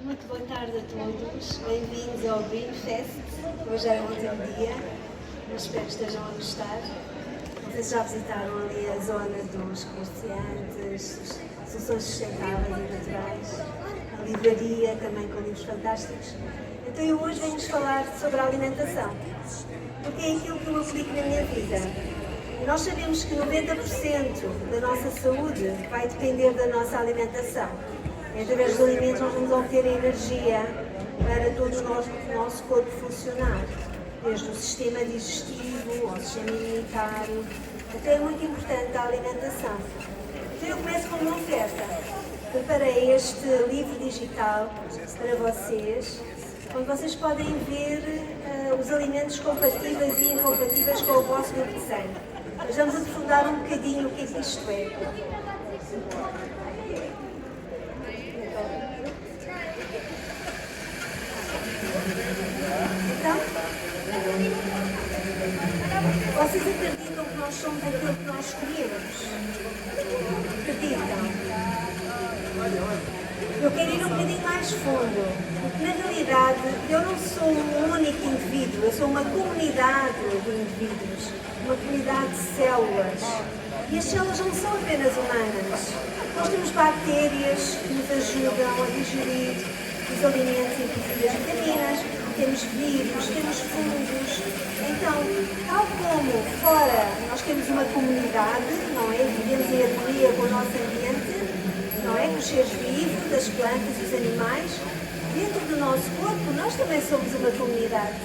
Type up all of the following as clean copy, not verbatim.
Muito boa tarde a todos, bem-vindos ao Green Fest. Hoje é o último dia, mas espero que estejam a gostar. Vocês já visitaram ali a zona dos comerciantes, soluções sustentáveis e naturais, a livraria também com livros fantásticos. Então eu hoje venho-vos falar sobre a alimentação, porque é aquilo que eu aplico na minha vida. Nós sabemos que 90% da nossa saúde vai depender da nossa alimentação. Através dos alimentos nós vamos obter a energia para todo o nosso corpo funcionar, desde o sistema digestivo ao sistema imunitário. Então é muito importante a alimentação. Então eu começo com uma oferta. Preparei este livro digital para vocês, onde vocês podem ver os alimentos compatíveis e incompatíveis com o vosso grupo de sangue. Mas vamos aprofundar um bocadinho o que é que isto é. Então, vocês acreditam que nós somos aquilo que nós escolhemos? Acreditam? Eu quero ir um bocadinho mais fundo, porque na realidade eu não sou um único indivíduo, eu sou uma comunidade de indivíduos, uma comunidade de células. E as células não são apenas humanas. Nós temos bactérias que nos ajudam a digerir os alimentos e as vitaminas, temos vírus, temos fungos. Então, tal como fora nós temos uma comunidade, não é? Vivemos em harmonia com o nosso ambiente, não é? Com os seres vivos, das plantas e dos animais. Dentro do nosso corpo, nós também somos uma comunidade.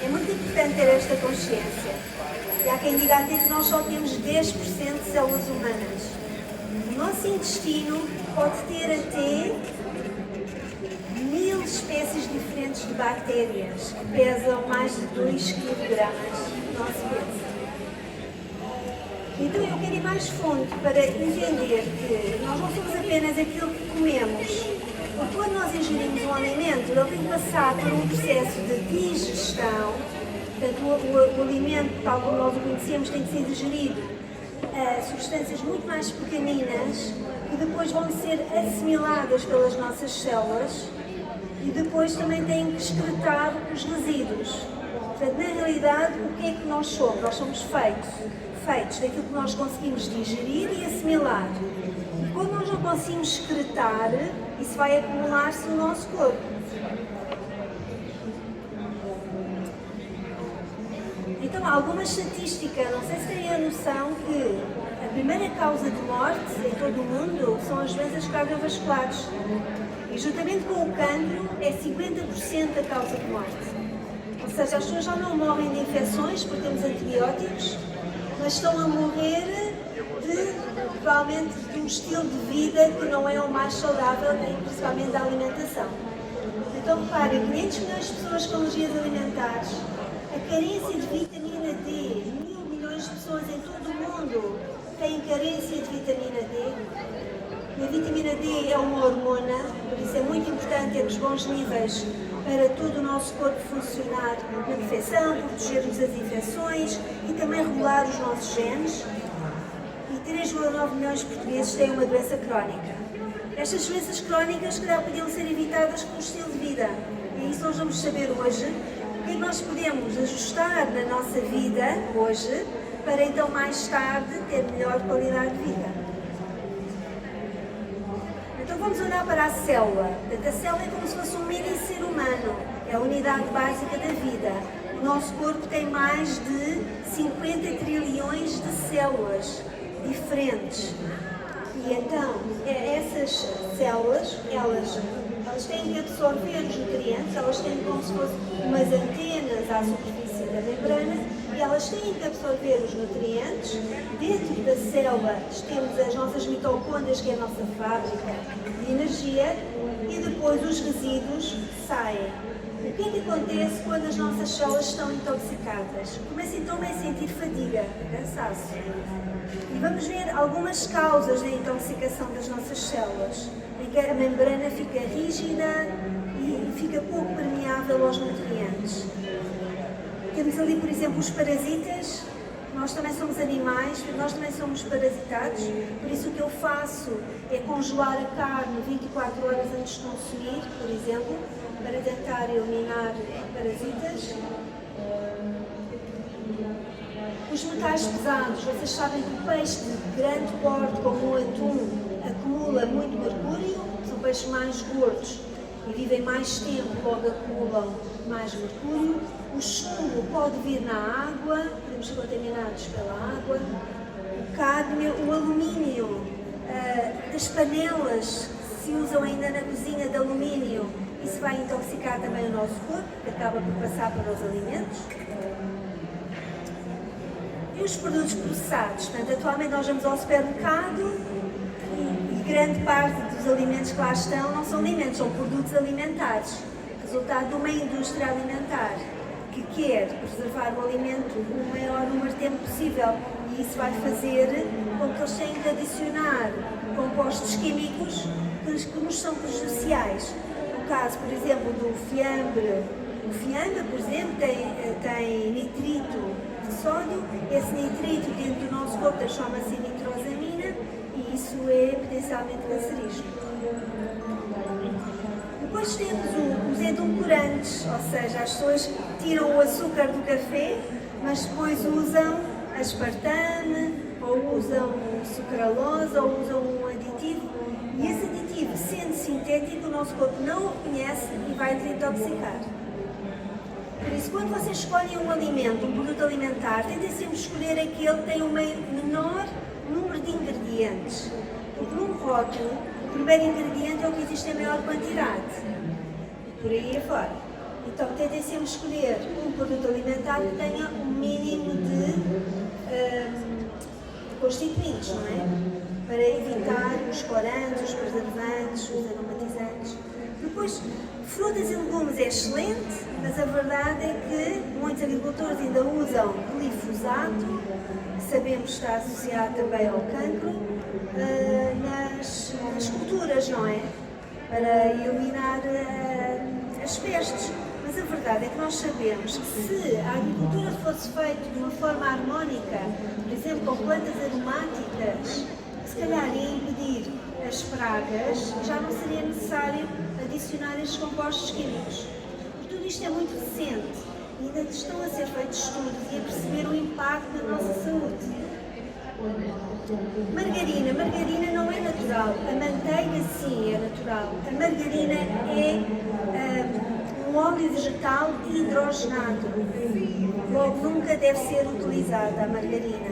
E é muito importante ter esta consciência. E há quem diga até que nós só temos 10% de células humanas. O nosso intestino pode ter até 1000 espécies diferentes de bactérias, que pesam mais de 2 kg no nosso peso. Então eu quero ir mais fundo para entender que nós não somos apenas aquilo que comemos. Porque quando nós ingerimos um alimento, ele tem que passar por um processo de digestão. Portanto, o alimento, tal como nós o conhecemos, tem que ser digerido a substâncias muito mais pequeninas que depois vão ser assimiladas pelas nossas células e depois também têm que excretar os resíduos. Portanto, na realidade, o que é que nós somos? Nós somos feitos daquilo que nós conseguimos digerir e assimilar. E quando nós não conseguimos excretar, isso vai acumular-se no nosso corpo. Então, há alguma estatística, não sei se têm a noção que a primeira causa de morte em todo o mundo são as doenças cardiovasculares. E juntamente com o cancro é 50% a causa de morte. Ou seja, as pessoas já não morrem de infecções porque temos antibióticos, mas estão a morrer provavelmente de um estilo de vida que não é o mais saudável, principalmente da alimentação. Então, reparem, 500 milhões de pessoas com alergias alimentares, a carência de vitamina D, 1.000 milhões de pessoas em todo o mundo têm carência de vitamina D. E a vitamina D é uma hormona, por isso é muito importante termos bons níveis para todo o nosso corpo funcionar na perfeição, proteger-nos das infecções e também regular os nossos genes. E 3,9 milhões de portugueses têm uma doença crónica. Estas doenças crónicas, se calhar, podiam ser evitadas com o estilo de vida. E isso nós vamos saber hoje. O que nós podemos ajustar na nossa vida hoje para então mais tarde ter melhor qualidade de vida. Então vamos olhar para a célula. A célula é como se fosse um mini ser humano, é a unidade básica da vida. O nosso corpo tem mais de 50 trilhões de células diferentes. E então essas células, elas têm que absorver os nutrientes, elas têm como se fossem umas antenas à superfície da membrana e elas têm que absorver os nutrientes. Dentro da célula temos as nossas mitocôndrias, que é a nossa fábrica de energia, e depois os resíduos saem. O que é que acontece quando as nossas células estão intoxicadas? O primeiro sintoma é sentir fadiga, cansaço. E vamos ver algumas causas da intoxicação das nossas células, em que a membrana fica rígida e fica pouco permeável aos nutrientes. Temos ali, por exemplo, os parasitas. nós também somos animais, nós também somos parasitados, por isso o que eu faço é congelar a carne 24 horas antes de consumir, por exemplo, para tentar eliminar parasitas. Os metais pesados, vocês sabem que o peixe de grande porte, como o atum, acumula muito mercúrio, são peixes mais gordos e vivem mais tempo, logo acumulam mais mercúrio. O chumbo pode vir na água, podemos ser contaminados pela água. O cádmio, o alumínio, das panelas que se usam ainda na cozinha de alumínio, isso vai intoxicar também o nosso corpo, que acaba por passar para os alimentos. E os produtos processados, portanto, atualmente nós vamos ao supermercado e grande parte dos alimentos que lá estão não são alimentos, são produtos alimentares, resultado de uma indústria alimentar que quer preservar o alimento o maior número de tempo possível, e isso vai fazer com que eles tenham de adicionar compostos químicos que nos são prejudiciais. No caso, por exemplo, do fiambre, o fiambre, por exemplo, tem nitrito de sódio, esse nitrito dentro do nosso corpo transforma-se em nitrosamina e isso é potencialmente cancerígeno. Depois temos os edulcorantes, ou seja, as pessoas tiram o açúcar do café, mas depois usam aspartame, ou usam sucralose, ou usam um aditivo, e esse aditivo, sendo sintético, o nosso corpo não o reconhece e vai desintoxicar. Por isso, quando vocês escolhem um alimento, um produto alimentar, tentem sempre escolher aquele que tem o menor número de ingredientes, porque num rótulo, o primeiro ingrediente é o que existe em maior quantidade, por aí afora. Então tentem sempre escolher um produto alimentar que tenha um mínimo de constituintes, não é? Para evitar os corantes, os preservantes, os aromatizantes. Depois, frutas e legumes é excelente, mas a verdade é que muitos agricultores ainda usam glifosato, que sabemos que está associado também ao cancro, nas culturas, não é? Para eliminar as pestes. Mas a verdade é que nós sabemos que se a agricultura fosse feita de uma forma harmónica, por exemplo, com plantas aromáticas, se calhar ia impedir as pragas, já não seria necessário adicionar estes compostos químicos. Porque tudo isto é muito recente e ainda estão a ser feitos estudos e a perceber o impacto na nossa saúde. Margarina não é natural, a manteiga sim é natural. A margarina é um óleo vegetal hidrogenado, logo nunca deve ser utilizada a margarina.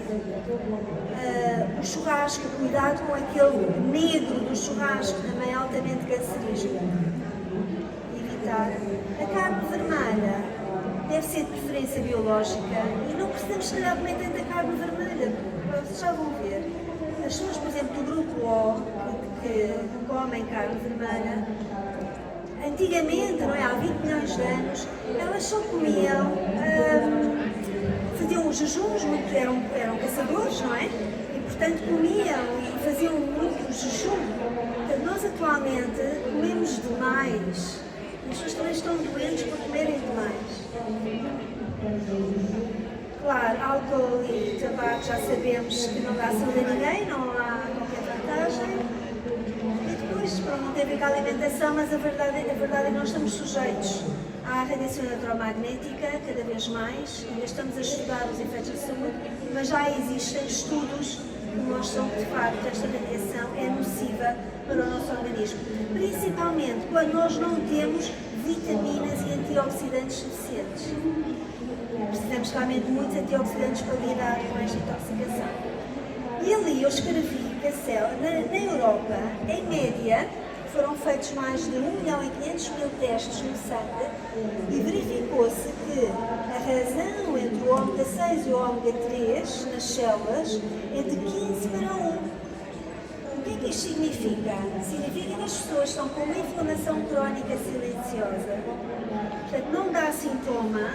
O churrasco, cuidado com aquele negro do churrasco, também é altamente cancerígeno. Evitar. A carne vermelha deve ser de preferência biológica e não precisamos, se calhar, comer tanta carne vermelha. Vocês já vão ver. As pessoas, por exemplo, do grupo O, que comem carne vermelha, antigamente, não é? Há 20 milhões de anos, elas só comiam, faziam os jejuns, eram caçadores, não é? E, portanto, comiam e faziam muito jejum. Portanto, nós atualmente comemos demais. As pessoas também estão doentes por comerem demais. Claro, álcool e tabaco já sabemos que não dá saúde a ninguém, não há qualquer vantagem. E depois, não tem a ver com a alimentação, mas a verdade é que nós estamos sujeitos à radiação eletromagnética cada vez mais. Ainda estamos a estudar os efeitos de saúde, mas já existem estudos que mostram que, de facto, esta radiação é nociva para o nosso organismo. Principalmente quando nós não temos vitaminas e antioxidantes suficientes. Precisamos realmente de muitos antioxidantes para lidar com esta intoxicação. E ali eu escrevi que na Europa, em média, foram feitos mais de 1.500.000 testes no sangue e verificou-se que a razão entre o ômega 6 e o ômega 3 nas células é de 15 para 1. O que é que isto significa? Significa que as pessoas estão com uma inflamação crónica silenciosa. Portanto, não dá sintoma,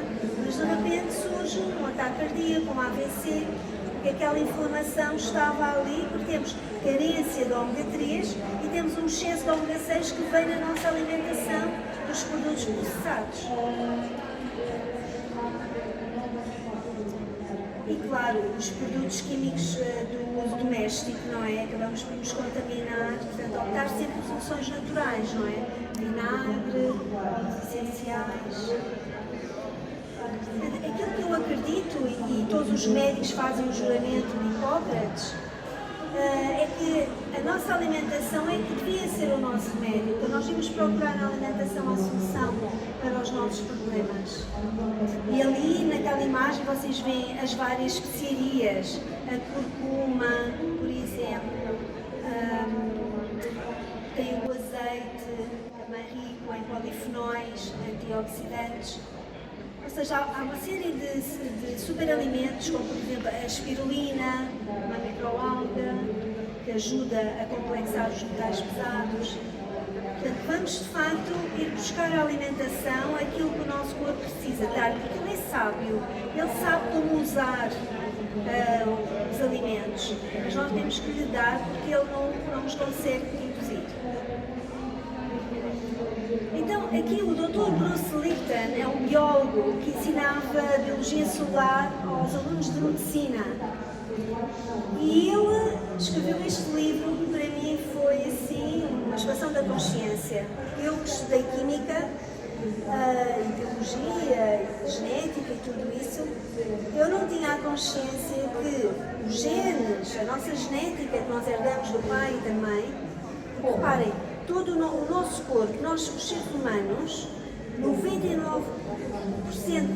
mas de repente surge um ataque cardíaco, um AVC, porque aquela inflamação estava ali, porque temos carência de ômega 3 e temos um excesso de ômega 6 que vem na nossa alimentação dos produtos processados. E claro, os produtos químicos do uso doméstico, não é? Acabamos por nos contaminar, portanto, optar sempre por soluções naturais, não é? Vinagre, óleos essenciais. Aquilo que eu acredito, e todos os médicos fazem o juramento de Hipócrates, é que a nossa alimentação é que devia ser o nosso remédio. Então nós devemos procurar na alimentação a solução para os nossos problemas. E ali, naquela imagem, vocês veem as várias especiarias, a curcuma, por exemplo, tem o azeite, também rico em polifenóis, antioxidantes. Ou seja, há uma série de superalimentos, como por exemplo a espirulina, uma microalga, que ajuda a complexar os metais pesados. Portanto, vamos de facto ir buscar a alimentação, aquilo que o nosso corpo precisa dar, porque ele é sábio, ele sabe como usar os alimentos, mas nós temos que lhe dar porque ele não nos consegue induzir. Então, aqui o Dr. Bruce Lipton é um biólogo que ensinava biologia celular aos alunos de medicina. E ele escreveu este livro que para mim foi assim uma expansão da consciência. Eu que estudei química, e biologia, e genética e tudo isso, eu não tinha a consciência que os genes, a nossa genética que nós herdamos do pai e da mãe, porque reparem, todo o nosso corpo, nós os seres humanos, 99%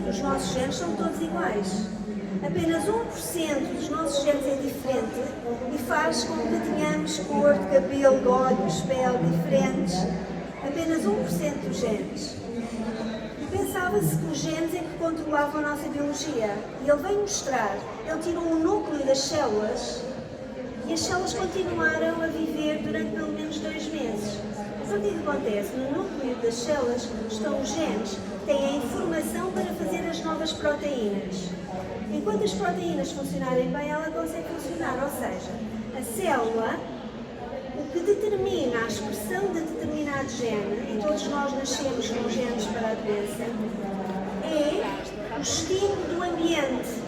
dos nossos genes são todos iguais. Apenas 1% dos nossos genes é diferente e faz com que tenhamos cor de cabelo, de olhos, pele diferentes. Apenas 1% dos genes. E pensava-se que os genes é que controlavam a nossa biologia. E ele veio mostrar, ele tirou o núcleo das células e as células continuaram a viver durante pelo menos 2 meses. Então o que acontece? No núcleo das células estão os genes que têm a informação para fazer as novas proteínas. Enquanto as proteínas funcionarem bem, ela consegue funcionar, ou seja, a célula, o que determina a expressão de determinado gene, e todos nós nascemos com genes para a doença, é o estímulo do ambiente.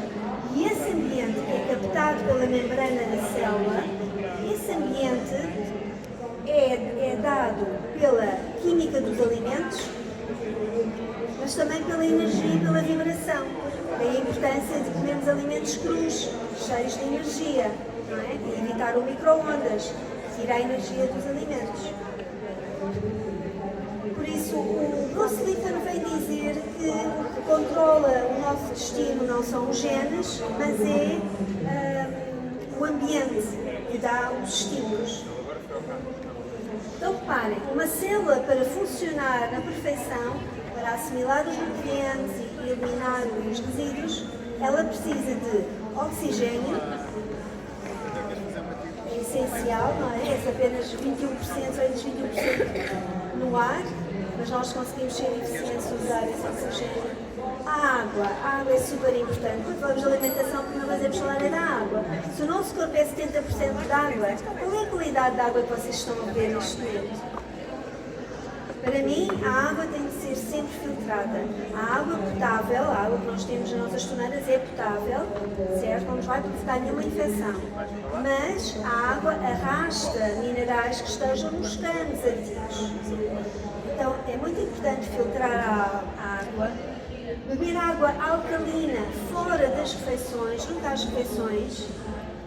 E esse ambiente que é captado pela membrana da célula, esse ambiente é dado pela química dos alimentos, mas também pela energia e pela vibração. Daí a importância de comermos alimentos crus, cheios de energia, não é? E evitar o micro-ondas, que tira a energia dos alimentos. Por isso, o Bruce Lipton vem dizer que o que controla o nosso destino não são os genes, mas é o ambiente que dá os estímulos. Então, reparem, uma célula para funcionar na perfeição, para assimilar os nutrientes e eliminar os resíduos, ela precisa de oxigênio, é essencial, não é? É apenas 21%, antes 21% no ar, mas nós conseguimos ser eficientes usar esse oxigênio. A água é super importante. Quando falamos de alimentação, a primeira coisa que falar é da água. Se o nosso corpo é 70% de água, qual é a qualidade de água que vocês estão a beber neste momento? Para mim, a água tem de ser sempre filtrada. A água potável, a água que nós temos nas nossas torneiras é potável, certo? Não nos vai provocar nenhuma infecção. Mas a água arrasta minerais que estejam nos canos ativos. Então, é muito importante filtrar a água. Beber água alcalina fora das refeições, nunca às refeições,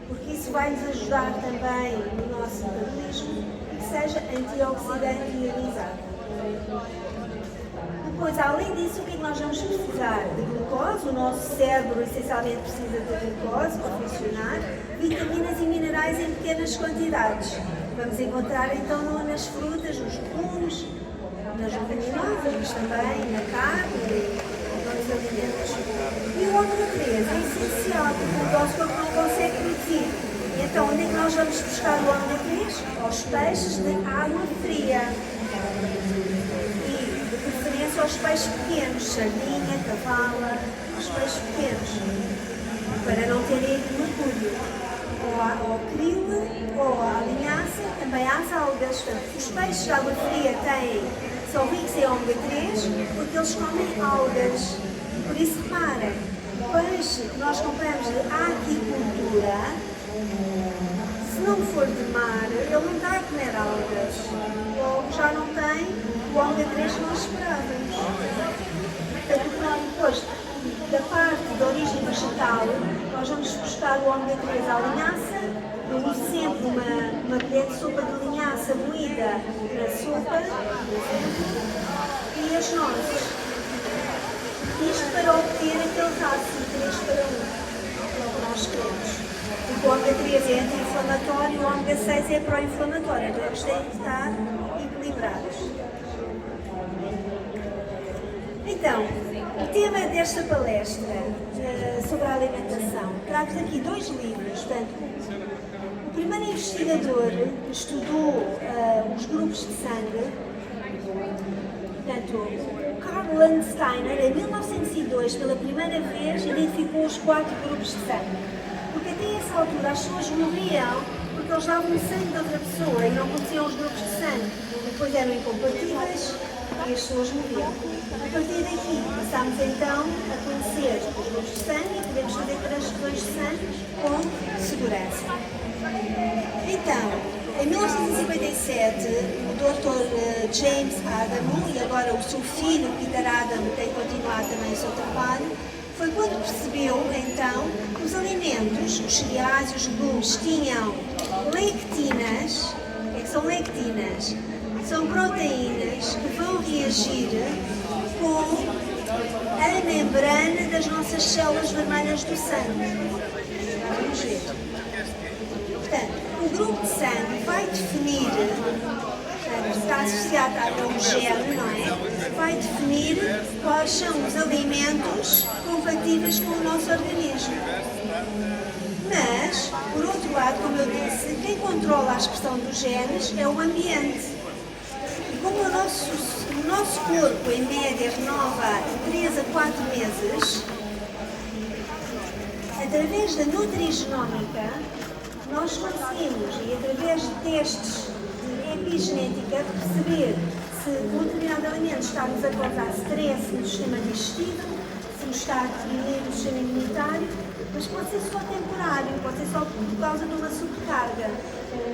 porque isso vai nos ajudar também no nosso metabolismo e que seja antioxidante e ionizado. Depois, além disso, o que é que nós vamos precisar? De glucose, o nosso cérebro essencialmente precisa de glucose para funcionar, vitaminas e minerais em pequenas quantidades. Vamos encontrar então nas frutas, nos legumes, nas leguminosas, mas também na carne, nos alimentos. E o ômega 3 é essencial, porque o nosso corpo não consegue produzir. E então, onde é que nós vamos buscar o ômega 3? Aos peixes de água fria. E, de preferência, aos peixes pequenos, sardinha, cavala, aos peixes pequenos, para não terem mercúrio. Ou ao krill, ou à linhaça, também às algas. Os peixes de água fria são ricos em ômega 3 porque eles comem algas. Por isso, reparem, peixe que nós compramos de aquicultura, se não for de mar, ele não está a comer algas. Logo já não tem o ômega 3 que nós esperávamos. Portanto, depois, da parte de origem vegetal, nós vamos buscar o ômega 3 à linhaça. Eu uso sempre uma colher de sopa de linhaça moída para sopa, e as nozes. Isto para obter aquele ácido 3 para 1 que nós queremos. Porque o ômega 3 é anti-inflamatório e o ômega 6 é pró-inflamatório. Então eles têm que estar equilibrados. Então, o tema desta palestra sobre a alimentação, trago aqui 2 livros. Portanto, o primeiro investigador que estudou os grupos de sangue, portanto, o Karl Landsteiner, em 1902, pela primeira vez, identificou os 4 grupos de sangue. Porque até essa altura as pessoas morriam porque eles davam o sangue de outra pessoa e não conheciam os grupos de sangue. Depois eram incompatíveis e as pessoas morriam. A partir daqui passámos então a conhecer os grupos de sangue e podemos fazer transfusões de sangue com segurança. Então, em 1957, o Dr. James Adamo, e agora o seu filho Peter Adamo tem continuado também o seu trabalho, foi quando percebeu então que os alimentos, os cereais e os legumes tinham lectinas. O que são lectinas? São proteínas que vão reagir com a membrana das nossas células vermelhas do sangue. Vamos ver. Portanto, o grupo de sangue vai definir, portanto, está associado a um gene, não é? Vai definir quais são os alimentos compatíveis com o nosso organismo. Mas, por outro lado, como eu disse, quem controla a expressão dos genes é o ambiente. E como o nosso corpo, em média, renova em 3 a 4 meses, através da nutrigenómica, nós conseguimos, e através de testes de epigenética, perceber se um determinado alimento está-nos a causar stress no sistema digestivo, se nos está a diminuir o sistema imunitário, mas pode ser só temporário, pode ser só por causa de uma sobrecarga.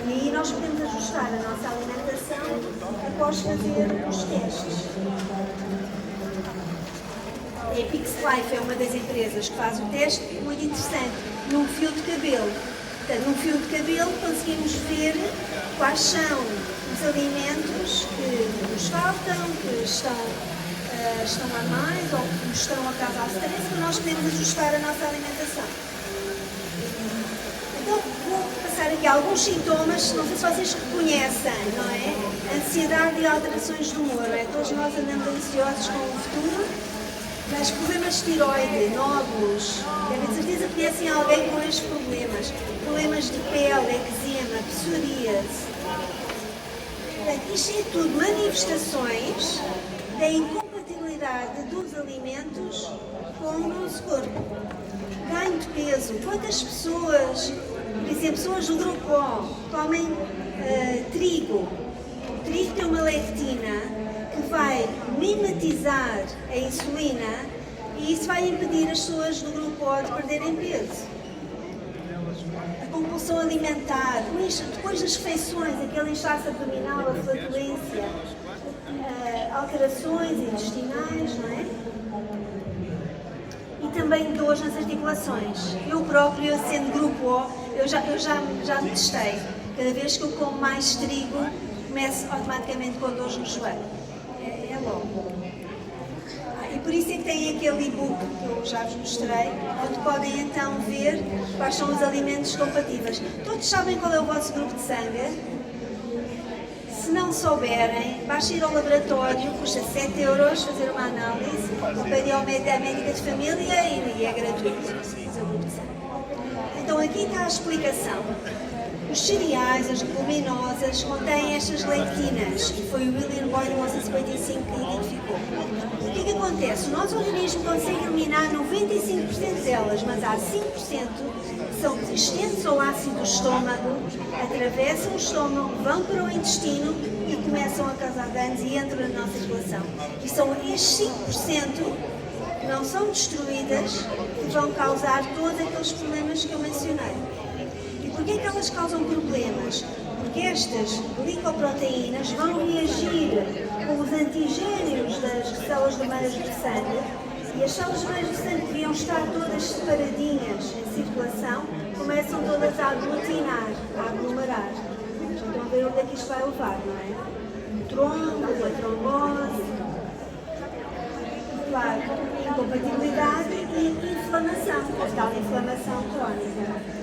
E aí nós podemos ajustar a nossa alimentação após fazer os testes. A Epixlife é uma das empresas que faz o teste, muito interessante, num fio de cabelo. Portanto, num fio de cabelo conseguimos ver quais são os alimentos que nos faltam, que estão a mais ou que nos estão a causar stress, para nós podemos ajustar a nossa alimentação. Então, vou passar aqui alguns sintomas, não sei se vocês reconhecem, não é? Ansiedade e alterações de humor, não é? Todos nós andamos ansiosos com o futuro, mas problemas de tiroide, nódulos, devem de certeza conhecem alguém com estes problemas. Problemas de pele, eczema, psoríase. Portanto, isto é tudo manifestações da incompatibilidade dos alimentos com o nosso corpo. Ganho de peso. Quantas pessoas, por exemplo, pessoas do grupo O, comem trigo? O trigo tem uma lectina que vai mimetizar a insulina e isso vai impedir as pessoas do grupo O de perderem peso. A compulsão alimentar, depois das refeições, aquele inchaço abdominal, a flatulência, alterações intestinais, não é? E também dores nas articulações. Eu próprio, sendo grupo O, eu já me testei. Cada vez que eu como mais trigo, começo automaticamente com dores no joelho. É logo. E por isso é que tem aquele e-book que eu já vos mostrei, onde podem então ver quais são os alimentos compatíveis. Todos sabem qual é o vosso grupo de sangue? Se não souberem, basta ir ao laboratório, custa 7 euros fazer uma análise, pede ao médica de família e é gratuito fazer o grupo de sangue. Então aqui está a explicação. Os cereais, as leguminosas, contêm estas lectinas, que foi o William Boyd em 1955 que identificou. O que acontece? O nosso organismo consegue eliminar 95% delas, mas há 5% que são resistentes ao ácido do estômago, atravessam o estômago, vão para o intestino e começam a causar danos e entram na nossa circulação. E são estes 5% que não são destruídas, que que vão causar todos aqueles problemas que eu mencionei. E porquê é que elas causam problemas? Porque estas glicoproteínas vão reagir com os antigénios das células vermelhas do sangue, e as células vermelhas do sangue que deviam estar todas separadinhas em circulação, começam todas a aglutinar, a aglomerar. Estão a ver onde é que isto vai levar, não é? Trombo, a trombose, claro, incompatibilidade e inflamação, a tal inflamação crónica.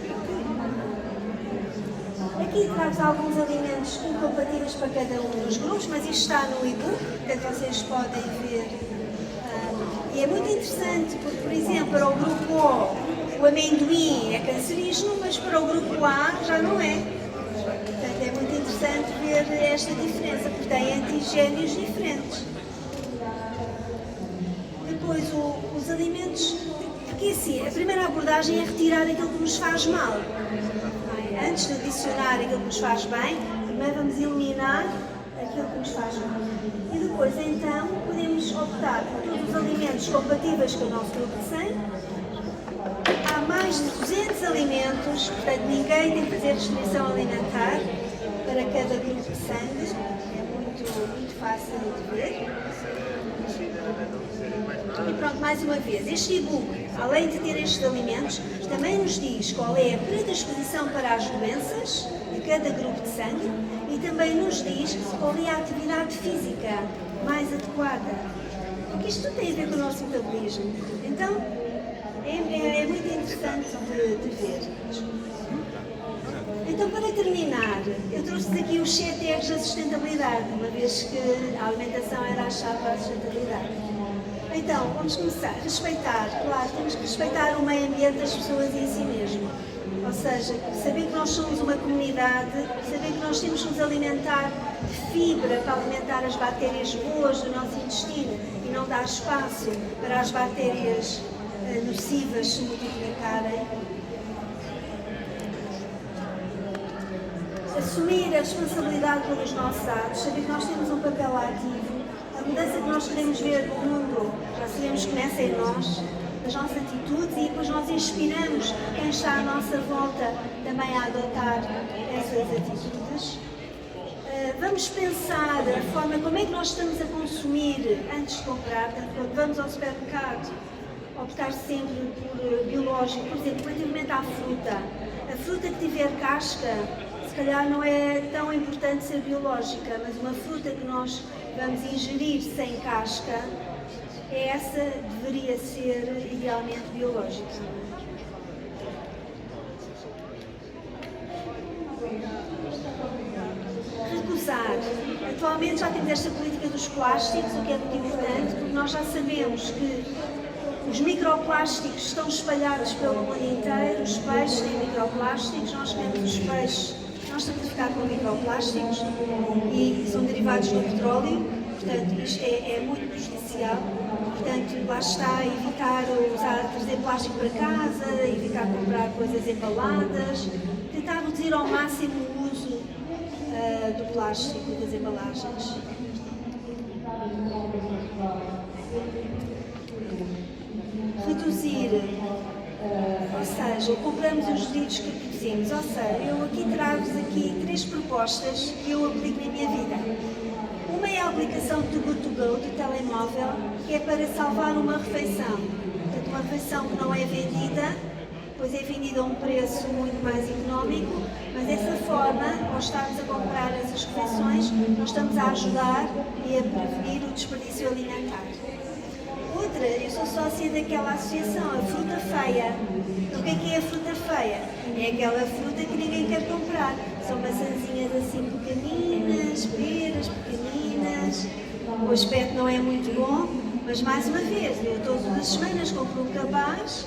Aqui trago alguns alimentos incompatíveis para cada um dos grupos, mas isto está no e-book, portanto vocês podem ver. E é muito interessante porque, por exemplo, para o grupo O amendoim é cancerígeno, mas para o grupo A já não é. Portanto, é muito interessante ver esta diferença, porque tem antigénios diferentes. Depois, os alimentos, porque assim, a primeira abordagem é retirar aquilo que nos faz mal. Antes de adicionar aquilo que nos faz bem, primeiro vamos eliminar aquilo que nos faz mal. E depois, então, podemos optar por todos os alimentos compatíveis com o nosso grupo de sangue. Há mais de 200 alimentos, portanto, ninguém tem que fazer restrição alimentar para cada grupo de sangue. É muito fácil de ver. E pronto, mais uma vez, este e-book, além de ter estes alimentos, também nos diz qual é a predisposição para as doenças de cada grupo de sangue e também nos diz qual é a atividade física mais adequada. Porque isto tudo tem a ver com o nosso metabolismo. Então, é muito interessante de ver. Então, para terminar, eu trouxe aqui os 7 R's da sustentabilidade, uma vez que a alimentação era a chave para a sustentabilidade. Então, vamos começar. Respeitar, claro, temos que respeitar o meio ambiente das pessoas e em si mesmo. Ou seja, saber que nós somos uma comunidade, saber que nós temos que nos alimentar de fibra para alimentar as bactérias boas do nosso intestino e não dar espaço para as bactérias nocivas se multiplicarem. Assumir a responsabilidade pelos nossos atos, saber que nós temos um papel ativo. A mudança que nós queremos ver no mundo, já sabemos que começa em nós, as nossas atitudes, e depois nós inspiramos quem está à nossa volta também a adotar essas atitudes. Vamos pensar a forma como é que nós estamos a consumir antes de comprar. Portanto, quando vamos ao supermercado, optar sempre por biológico, por exemplo, relativamente à fruta. A fruta que tiver casca, se calhar não é tão importante ser biológica, mas uma fruta que nós vamos ingerir sem casca, essa deveria ser idealmente biológica. Recusar. Atualmente já temos esta política dos plásticos, o que é muito importante, porque nós já sabemos que os microplásticos estão espalhados pelo mundo inteiro, os peixes têm microplásticos, nós comemos os peixes, nós estamos a ficar com microplásticos e são derivados do petróleo, portanto isto é muito prejudicial. Portanto, lá está, evitar trazer plástico para casa, evitar comprar coisas embaladas, tentar reduzir ao máximo o uso do plástico e das embalagens. Reduzir, ou seja, compramos os litros que produzimos. Ou seja, eu aqui trago-vos aqui 3 propostas que eu aplico na minha vida. Uma é a aplicação do Good to Go do telemóvel, que é para salvar uma refeição. Portanto, uma refeição que não é vendida, pois é vendida a um preço muito mais económico, mas dessa forma, ao estarmos a comprar essas refeições, nós estamos a ajudar e a prevenir o desperdício alimentar. Outra, eu sou sócia daquela associação, a Fruta Feia. Então, o que é a fruta feia? É aquela fruta que ninguém quer comprar. São maçãzinhas assim pequeninas, peras pequeninas, o aspecto não é muito bom, mas mais uma vez, eu todas as semanas compro um cabaz,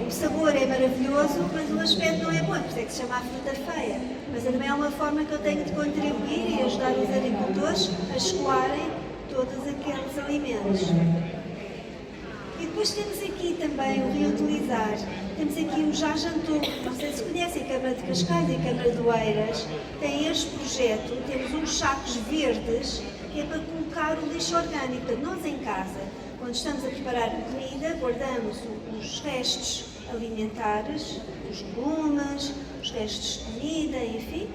o sabor é maravilhoso, mas o aspecto não é bom, por isso é que se chama a fruta feia. Mas também é uma forma que eu tenho de contribuir e ajudar os agricultores a escoarem todos aqueles alimentos. E depois temos aqui também o reutilizar. Temos aqui o Já Jantou, não sei se conhecem, a Câmara de Cascais e a Câmara de Oeiras tem este projeto, temos uns sacos verdes que é para colocar o lixo orgânico. Portanto, nós em casa, quando estamos a preparar a comida, guardamos os restos alimentares, os legumes, os restos de comida, enfim,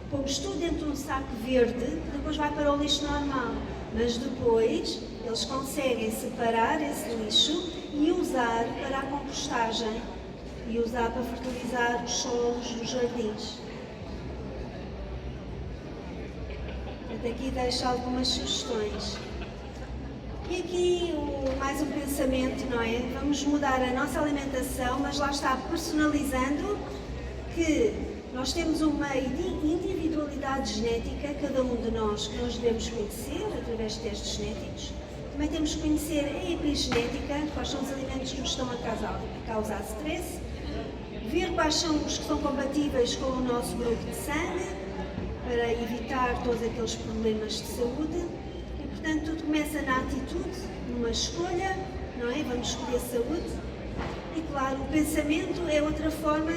pomos tudo dentro de um saco verde, que depois vai para o lixo normal. Mas depois eles conseguem separar esse lixo e usar para a compostagem e usar para fertilizar os solos dos jardins. Aqui deixo algumas sugestões. E aqui mais um pensamento, não é? Vamos mudar a nossa alimentação, mas lá está, personalizando, que nós temos uma individualidade genética, cada um de nós, que nós devemos conhecer através de testes genéticos. Também temos que conhecer a epigenética, quais são os alimentos que nos estão a causar stress, ver quais são os que são compatíveis com o nosso grupo de sangue, para evitar todos aqueles problemas de saúde. E, portanto, tudo começa na atitude, numa escolha, não é? Vamos escolher saúde. E, claro, o pensamento é outra forma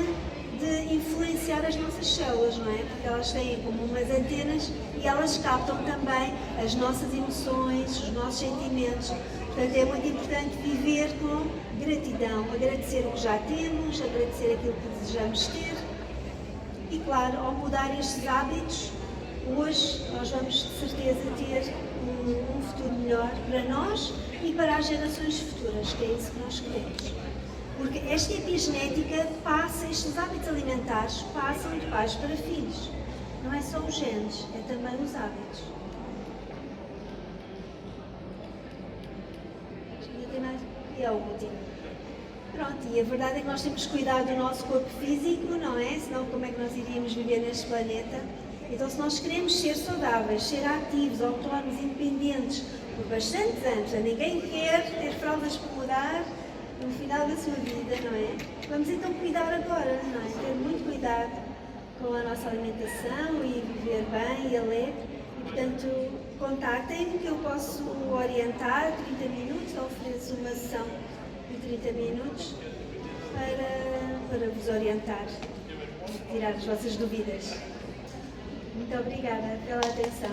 de influenciar as nossas células, não é? Porque elas têm como umas antenas e elas captam também as nossas emoções, os nossos sentimentos. Portanto, é muito importante viver com gratidão, agradecer o que já temos, agradecer aquilo que desejamos ter. E claro, ao mudar estes hábitos, hoje nós vamos de certeza ter um futuro melhor para nós e para as gerações futuras, que é isso que nós queremos. Porque esta epigenética passa, estes hábitos alimentares passam de pais para filhos. Não é só os genes, é também os hábitos. E é o último. Pronto, e a verdade é que nós temos que cuidar do nosso corpo físico, não é? Senão como é que nós iríamos viver neste planeta? Então se nós queremos ser saudáveis, ser ativos, autónomos, independentes por bastantes anos, ninguém quer ter fraldas para mudar no final da sua vida, não é? Vamos então cuidar agora, não é? Ter muito cuidado com a nossa alimentação e viver bem e alegre. E portanto, contactem-me que eu posso orientar 30 minutos, ofereço uma sessão de 30 minutos para vos orientar e tirar as vossas dúvidas. Muito obrigada pela atenção.